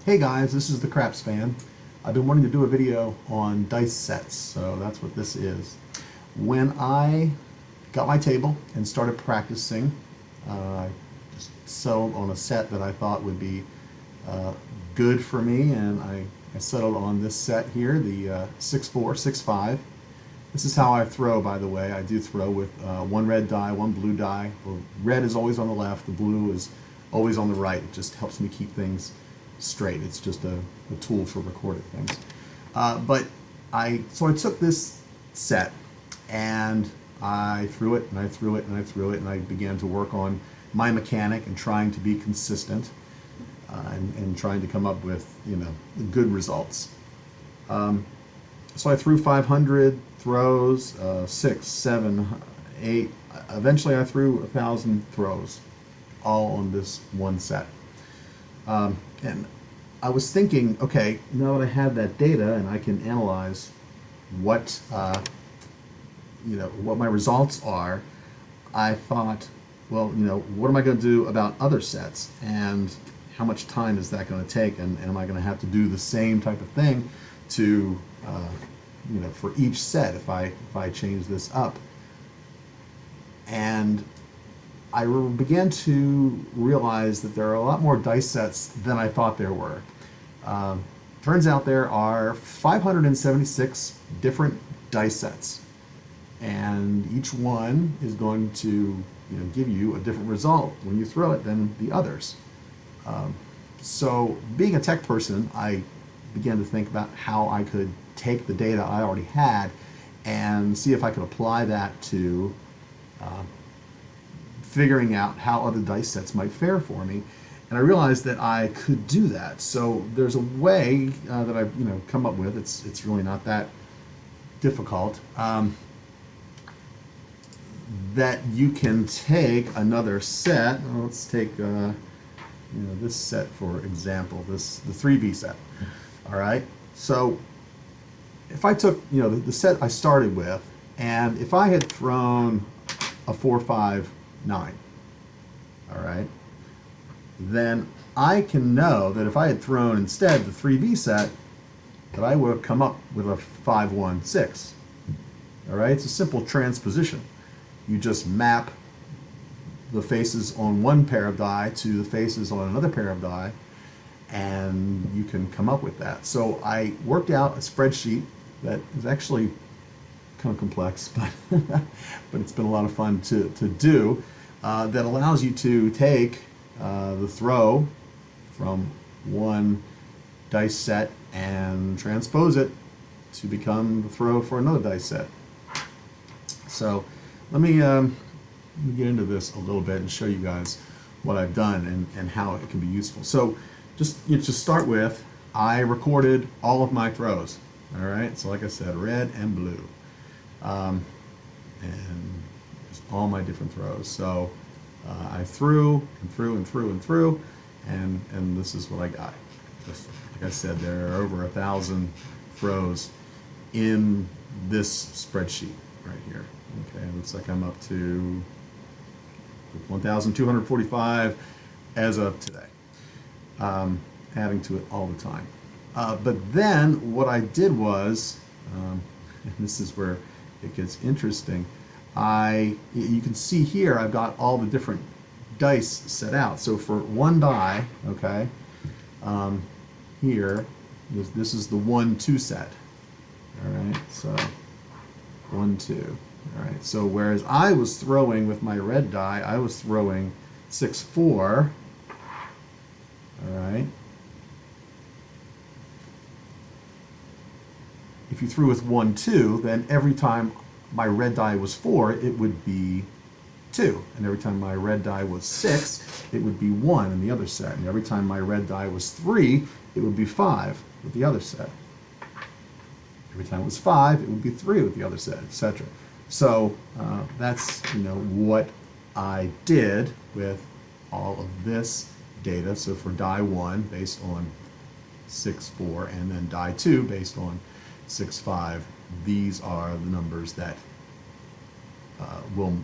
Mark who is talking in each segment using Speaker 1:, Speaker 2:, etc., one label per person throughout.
Speaker 1: Hey guys, this is the Craps Fan. I've been wanting to do a video on dice sets, so that's what this is. When I got my table and started practicing, I just settled on a set that I thought would be good for me, and I settled on this set here, the 6-4, 6-5. This is how I throw, by the way. I do throw with one red die, one blue die. The red is always on the left, the blue is always on the right. It just helps me keep things straight. It's just a tool for recording things. So I took this set and I threw it and I threw it and I threw it and I began to work on my mechanic and trying to be consistent and trying to come up with good results. So I threw 500 throws, 6, 7, 8. Eventually I threw 1,000 throws, all on this one set. And I was thinking, okay, now that I have that data and I can analyze what what my results are, I thought, well, what am I going to do about other sets, and how much time is that going to take, and am I going to have to do the same type of thing to for each set if I change this up? And I began to realize that there are a lot more dice sets than I thought there were. Turns out there are 576 different dice sets, and each one is going to give you a different result when you throw it than the others. So being a tech person, I began to think about how I could take the data I already had and see if I could apply that to figuring out how other dice sets might fare for me. And I realized that I could do that. So there's a way that I've come up with. It's really not that difficult. That you can take another set. Let's take this set for example. The 3B set. All right. So if I took the set I started with, and if I had thrown a 4, 5, 9, all right, then I can know that if I had thrown instead the 3B set, that I would have come up with a 5, 1, 6. All right, it's a simple transposition. You just map the faces on one pair of die to the faces on another pair of die, and you can come up with that. So I worked out a spreadsheet that is actually kind of complex, but it's been a lot of fun to do, that allows you to take the throw from one dice set and transpose it to become the throw for another dice set. So let me get into this a little bit and show you guys what I've done and how it can be useful. So just to start with, I recorded all of my throws. All right, so like I said, red and blue, and just all my different throws. So I threw and threw and threw and threw, and this is what I got. Just like I said, there are over 1,000 throws in this spreadsheet right here. Okay, it looks like I'm up to 1,245 as of today, adding to it all the time. But then what I did was, and this is where it gets interesting, you can see here I've got all the different dice set out. So for one die, okay, here, this is the 1, 2 set. All right, so 1, 2. All right, so whereas I was throwing with my red die, I was throwing 6, 4. All right. If you threw with 1, 2, then every time my red die was 4, it would be 2. And every time my red die was 6, it would be 1 in the other set. And every time my red die was 3, it would be 5 with the other set. Every time it was 5, it would be 3 with the other set, etc. So that's what I did with all of this data. So for die 1, based on 6, 4, and then die 2, based on 6, 5, these are the numbers that will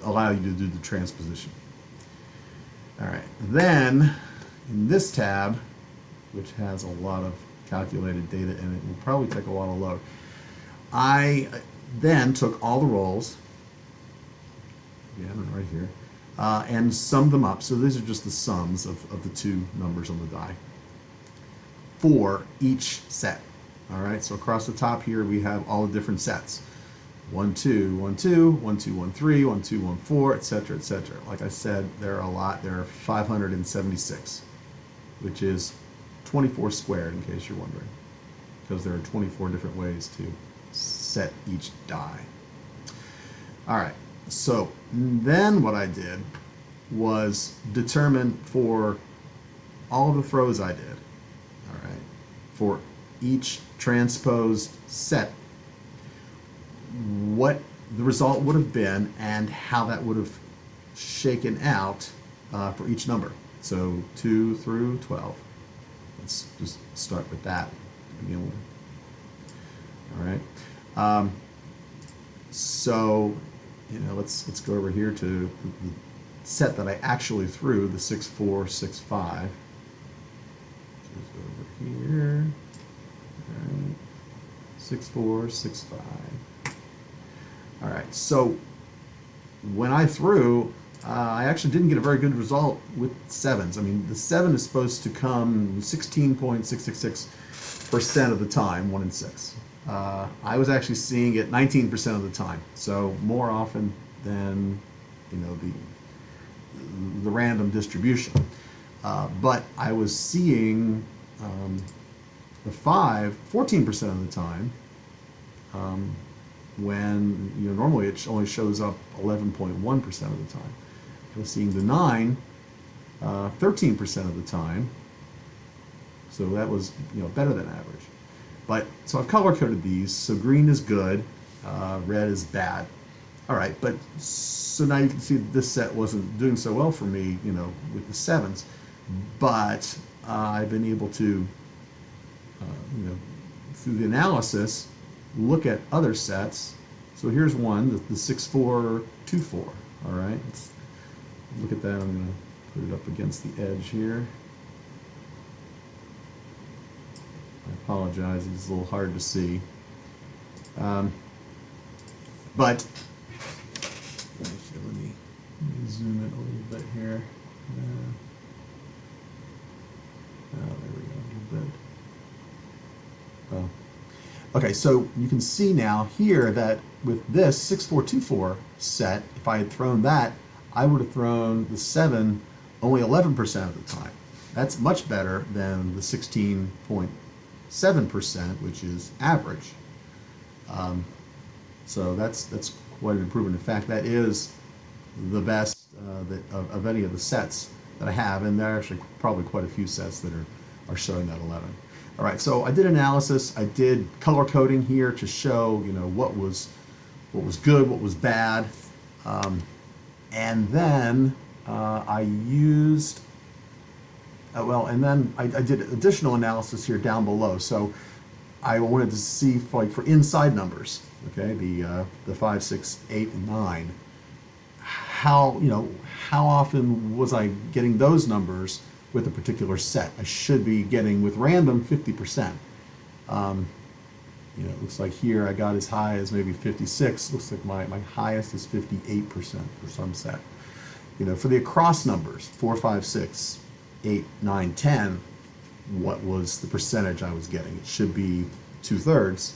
Speaker 1: allow you to do the transposition. All right, then in this tab, which has a lot of calculated data in it. It will probably take a while to load. I then took all the rolls, again, right here, and summed them up. So these are just the sums of the two numbers on the die for each set. All right, so across the top here we have all the different sets. 1, 2, 1, 2, 1, 2, 1, 3, 1, 2, 1, 4, etc., etc. Like I said, there are a lot. There are 576, which is 24 squared, in case you're wondering, because there are 24 different ways to set each die. All right, so then what I did was determine for all of the throws I did, all right, for each transposed set, what the result would have been and how that would have shaken out for each number. So 2 through 12. Let's just start with that to begin with. All right. So, let's go over here to the set that I actually threw, the 6, 4, 6, 5. Just go over here. All right. 6, 4, 6, 5. All right. So when I threw, I actually didn't get a very good result with sevens. I mean, the 7 is supposed to come 16.666% of the time, 1 in 6. I was actually seeing it 19% of the time, so more often than the random distribution. But I was seeing the 5 14% of the time, when normally it only shows up 11.1% of the time. I was seeing the 9 13% of the time, so that was better than average. But so I've color coded these. So green is good, red is bad. All right, but so now you can see that this set wasn't doing so well for me, with the 7s. But I've been able to, through the analysis, look at other sets. So here's one, the 6, 4, 2, 4. All right, let's look at that. I'm going to put it up against the edge here. I apologize, it's a little hard to see. But let me zoom in a little bit here. There we go, a little bit. Oh. Okay, so you can see now here that with this 6424 set, if I had thrown that, I would have thrown the 7 only 11% of the time. That's much better than the 16.7%, which is average. So that's quite an improvement. In fact, that is the best of any of the sets that I have, and there are actually probably quite a few sets that are showing that 11. All right, so I did analysis. I did color coding here to show what was good, what was bad, and then I used and then I did additional analysis here down below. So I wanted to see for inside numbers, okay, the 5, 6, 8, and 9. How often was I getting those numbers with a particular set? I should be getting with random 50%. It looks like here I got as high as maybe 56. Looks like my highest is 58% for some set. For the across numbers, 4, 5, 6, 8, 9, 10, what was the percentage I was getting? It should be 2/3,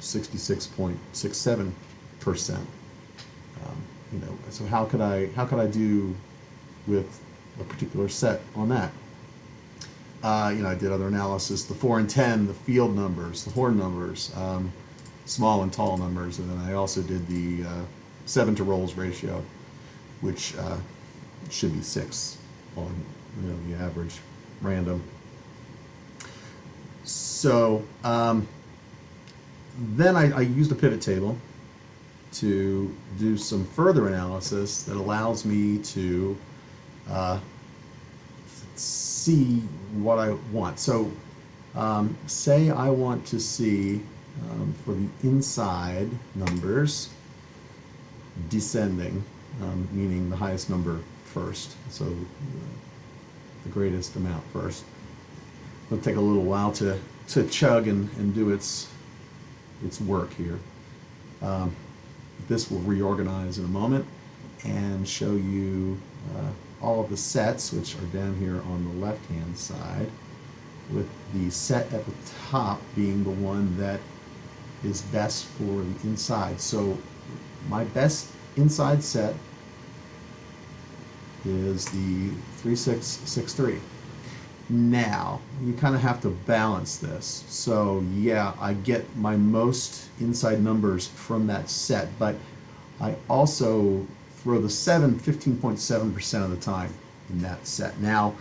Speaker 1: 66.67%. So how could I do with a particular set on that? I did other analysis, the 4 and 10, the field numbers, the horn numbers, small and tall numbers, and then I also did the 7 to rolls ratio, which should be 6 on the average random. So then I used a pivot table to do some further analysis that allows me to see what I want. So say I want to see for the inside numbers descending, meaning the highest number first, so the greatest amount first. it'll take a little while to chug and do its work here. Um, this will reorganize in a moment and show you all of the sets, which are down here on the left-hand side, with the set at the top being the one that is best for the inside. So my best inside set is the 3663. Now, you kind of have to balance this. So yeah, I get my most inside numbers from that set, but I also throw the 7 15.7% of the time in that set. Now,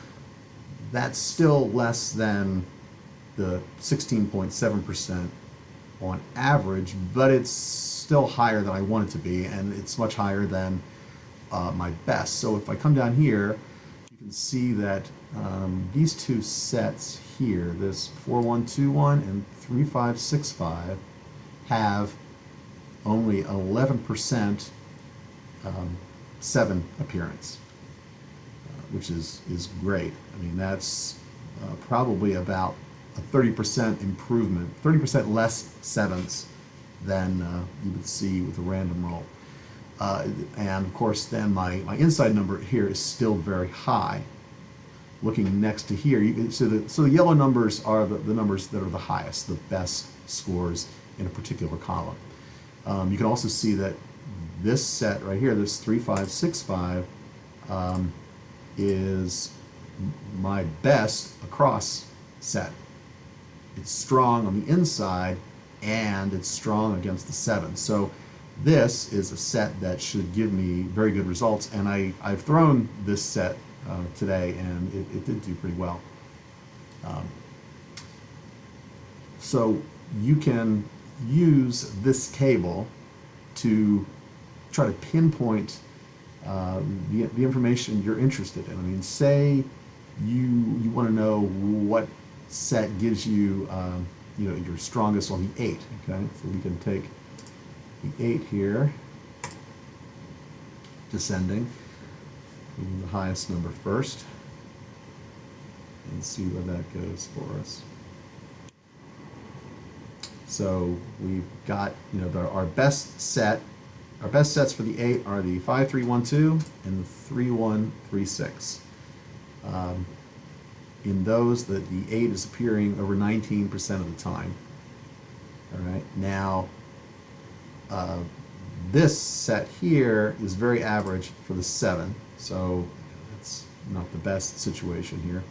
Speaker 1: that's still less than the 16.7% on average, but it's still higher than I want it to be, and it's much higher than my best. So if I come down here, you can see that these two sets here, this 4121 and 3565, have only an 11% 7 appearance, which is great. I mean, that's probably about a 30% improvement, 30% less 7s than you would see with a random roll. And of course, then my inside number here is still very high. Looking next to here, so the yellow numbers are the numbers that are the highest, the best scores in a particular column. You can also see that this set right here, this 3565, is my best across set. It's strong on the inside, and it's strong against the 7. So this is a set that should give me very good results, and I've thrown this set today, and it did do pretty well. So you can use this table to try to pinpoint the information you're interested in. I mean, say you want to know what set gives you, your strongest on the 8. Okay, so we can take the 8 here, descending, the highest number first, and see where that goes for us. So we've got, our best set. Our best sets for the 8 are the 5312 and the 3136. In those, the 8 is appearing over 19% of the time. All right, now this set here is very average for the 7, so it's not the best situation here.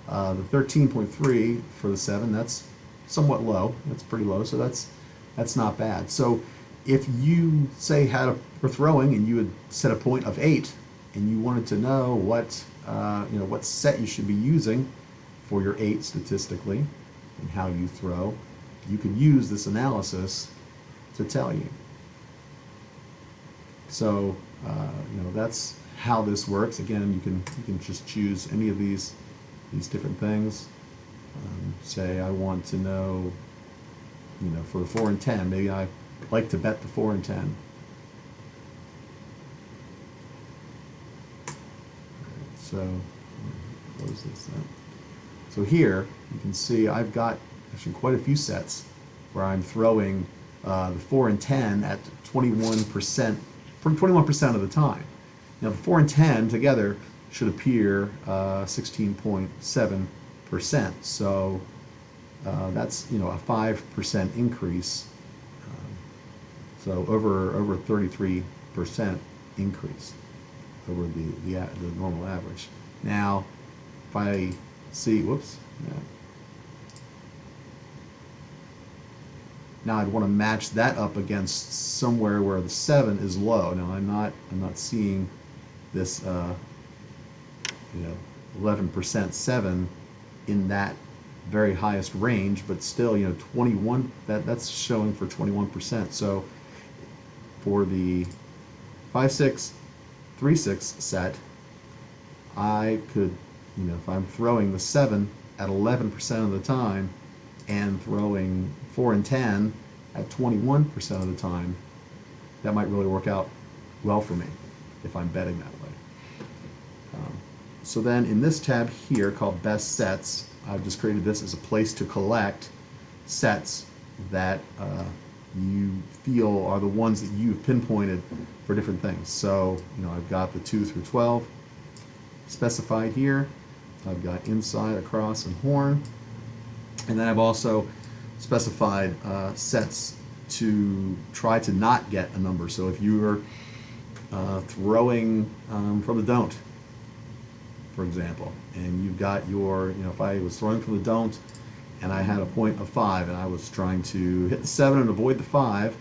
Speaker 1: The 13.3 for the 7, that's somewhat low. That's pretty low, so that's not bad. So if you say were throwing and you had set a point of 8 and you wanted to know what set you should be using for your 8 statistically and how you throw, you could use this analysis to tell you. So that's how this works. Again, you can just choose any of these different things. Say I want to know, for the 4 and 10, maybe I like to bet the 4 and 10. So close this up. So here you can see I've got actually quite a few sets where I'm throwing the 4 and 10 at 21% of the time. Now the 4 and 10 together should appear 16.7%. So that's a 5% increase. So over 33% increase over the normal average. Now, if I see, now I'd want to match that up against somewhere where the 7 is low. Now I'm not seeing this 11% 7 in that very highest range, but still 21, that's showing for 21%. So for the 5636 set, I could, if I'm throwing the 7 at 11% of the time and throwing 4 and 10 at 21% of the time, that might really work out well for me if I'm betting that way. So then in this tab here called Best Sets, I've just created this as a place to collect sets that you feel are the ones that you've pinpointed for different things. So, I've got the 2 through 12 specified here. I've got inside, across, and horn. And then I've also specified sets to try to not get a number. So if you are throwing from the don't, for example, and you've got your, if I was throwing from the don't and I had a point of 5 and I was trying to hit the 7 and avoid the 5,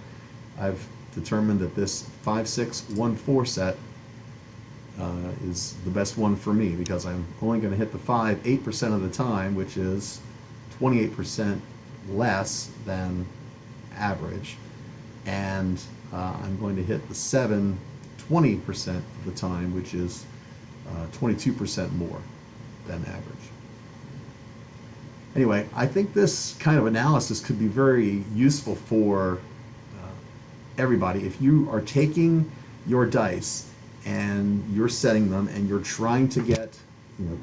Speaker 1: I've determined that this 5, 6, 1, 4 set is the best one for me, because I'm only going to hit the 5 8% of the time, which is 28% less than average, and I'm going to hit the 7 20% of the time, which is 22% more than average. Anyway, I think this kind of analysis could be very useful for everybody. If you are taking your dice and you're setting them and you're trying to get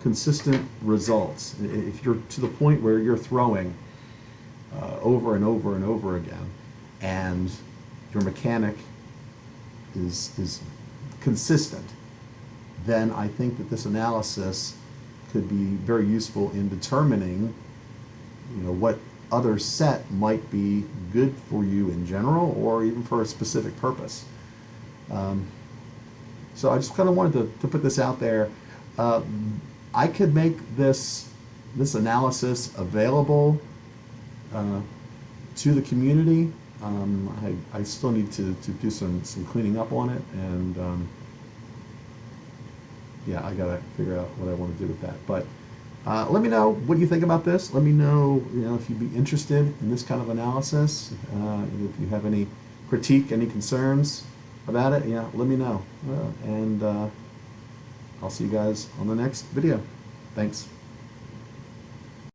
Speaker 1: consistent results, if you're to the point where you're throwing over and over and over again, and your mechanic is consistent, then I think that this analysis could be very useful in determining what other set might be good for you in general, or even for a specific purpose. So I just kind of wanted to put this out there. I could make this analysis available to the community. I still need to do some cleaning up on it, and yeah, I gotta figure out what I want to do with that. But let me know what you think about this. Let me know, if you'd be interested in this kind of analysis. If you have any critique, any concerns about it, let me know. And I'll see you guys on the next video. Thanks.